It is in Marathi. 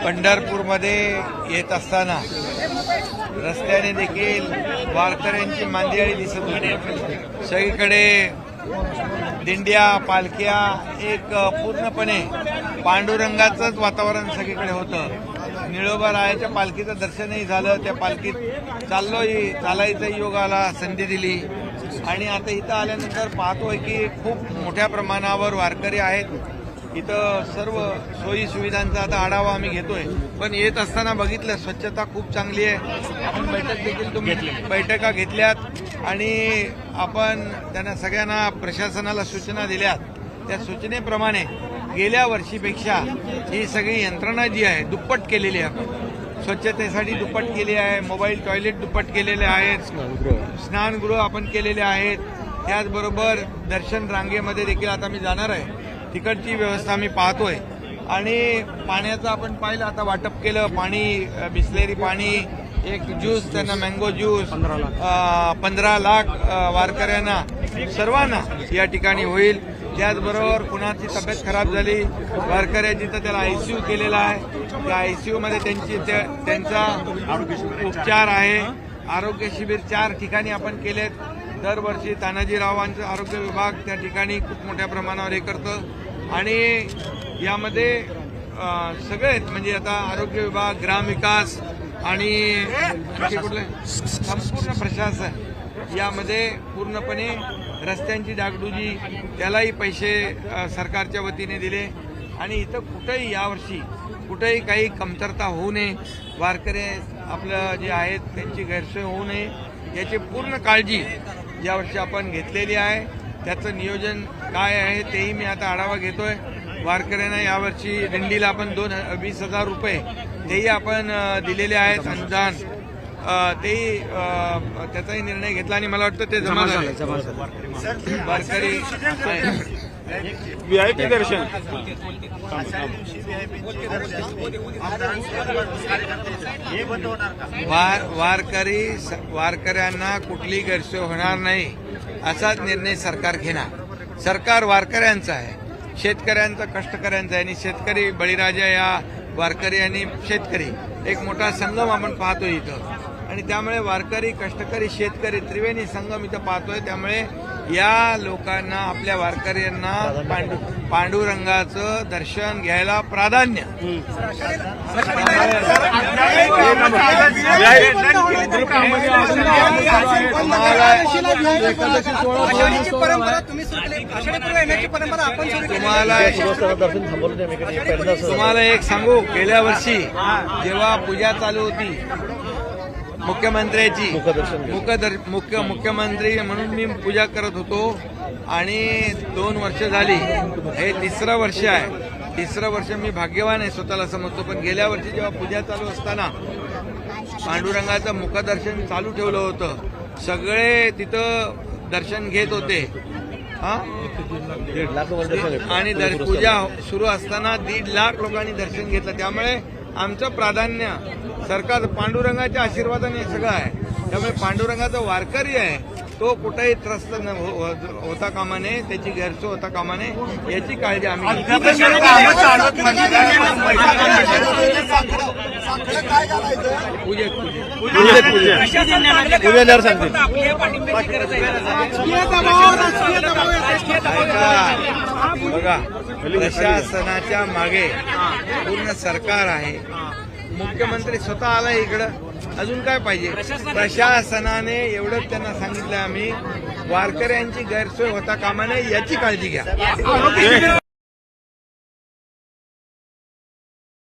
पंढरपूरमध्ये येत असताना रस्त्याने देखील वारकऱ्यांची मांदियाळी दिसत होती। सगळीकडे दिंड्या पालख्या एक पूर्णपणे पांडुरंगाचंच वातावरण सगळीकडे होतं। निळोबारायाच्या पालखीचं दर्शनही झालं, त्या पालखीत चालायचा योगाला संधी दिली आणि आता इथं आल्यानंतर पाहतोय की खूप मोठ्या प्रमाणावर वारकरी आहेत। इथं सर्व सोयी सुविधांचा आता आढावा आम्ही घेतोय, पण येत असताना बघितलं स्वच्छता खूप चांगली आहे। आपण बैठक देखील बैठका घेतल्यात आणि आपण त्यांना सगळ्यांना प्रशासनाला सूचना दिल्यात। त्या सूचनेप्रमाणे गेल्या वर्षीपेक्षा ही सगळी यंत्रणा जी आहे दुप्पट केलेली आहे। आपण स्वच्छतेसाठी दुप्पट केली आहे, मोबाईल टॉयलेट दुप्पट केलेले आहेत, स्नानगृह आपण केलेले आहेत। त्याचबरोबर दर्शन रांगेमध्ये देखील आता मी जाणार आहे, तिकडची व्यवस्था मी पाहतोय आणि पाण्याचं आपण पाहिलं आता वाटप केलं। पाणी बिस्लेरी पाणी, एक ज्यूस त्यांना मँगो ज्यूस 15 लाख वारकऱ्यांना सर्वांना या ठिकाणी होईल। त्याचबरोबर कुणाची तब्येत खराब झाली वारकऱ्याची तर त्याला आयसीयू केलेला आहे, त्या आयसीयू मध्ये त्यांचा उपचार आहे। आरोग्य शिबिर 4 ठिकाणी आपण केलेत। दरवर्षी तानाजीरावांचं आरोग्य विभाग त्या ठिकाणी खूप मोठ्या प्रमाणावर हे करतं आणि यामध्ये सगळेच म्हणजे आता आरोग्य विभाग, ग्रामविकास आणि कुठले संपूर्ण प्रशासन यामध्ये पूर्णपणे रस्त्यांची डागडुजी त्यालाही पैसे सरकारच्या वतीने दिले आणि इथं कुठेही यावर्षी कुठेही काही कमतरता होऊ नये, वारकरी आपलं जे आहेत त्यांची गैरसोय होऊ नये याची पूर्ण काळजी यावर्षी आपण घेतलेली आहे। त्याचं नियोजन काय आहे तेही मी आता आढावा घेतोय। वारकऱ्यांना यावर्षी दिंडीला आपण 20,000 रुपये तेही आपण दिलेले आहेत अनुदान, तेही त्याचाही निर्णय घेतला आणि मला वाटतं ते जमा झालं। वारकरी VIP दर्शन वारकऱ्यांना कुठली गैरसोय होणार नाही असाच निर्णय सरकार घेणार। सरकार वारकऱ्यांचा आहे, शेतकऱ्यांचा, कष्टकऱ्यांचा आहे आणि शेतकरी बळीराजा या वारकरी आणि शेतकरी एक मोठा संगम आपण पाहतोय इथं आणि त्यामुळे वारकरी, कष्टकरी, शेतकरी त्रिवेणी संगम इथं पाहतोय। त्यामुळे या लोकांना, आपल्या वारकऱ्यांना पांडुरंगाचं दर्शन घ्यायला प्राधान्य। तुम्हाला एक सांगू, गेल्या वर्षी जेव्हा पूजा चालू होती मुख्यमंत्र्याची, मुख्यमंत्री म्हणून मी पूजा करत होतो आणि 2 वर्ष झाली, हे 3रं वर्ष आहे। 3रं वर्ष मी भाग्यवान आहे स्वतःला समजतो, पण गेल्या वर्षी जेव्हा पूजा चालू असताना पांडुरंगाचं मुखदर्शन चालू ठेवलं होतं, सगळे तिथं दर्शन घेत होते आणि पूजा सुरू असताना 1.5 लाख लोकांनी दर्शन घेतलं। त्यामुळे आमचं प्राधान्य सरकार पांडुरंगाच्या आशीर्वादाने सगळं आहे। त्यामुळे पांडुरंगाचा वारकरी आहे तो कुठेही त्रस्त होता कामा नये, त्याची गैरसोय होता कामा नये याची काळजी आम्ही बघा, प्रशासनाच्या मागे पूर्ण सरकार आहे। मुख्यमंत्री स्वतः आला इकडं, अजून काय पाहिजे? प्रशासनाने एवढंच त्यांना सांगितलं आम्ही वारकऱ्यांची गैरसोय होता कामा नये याची काळजी घ्या।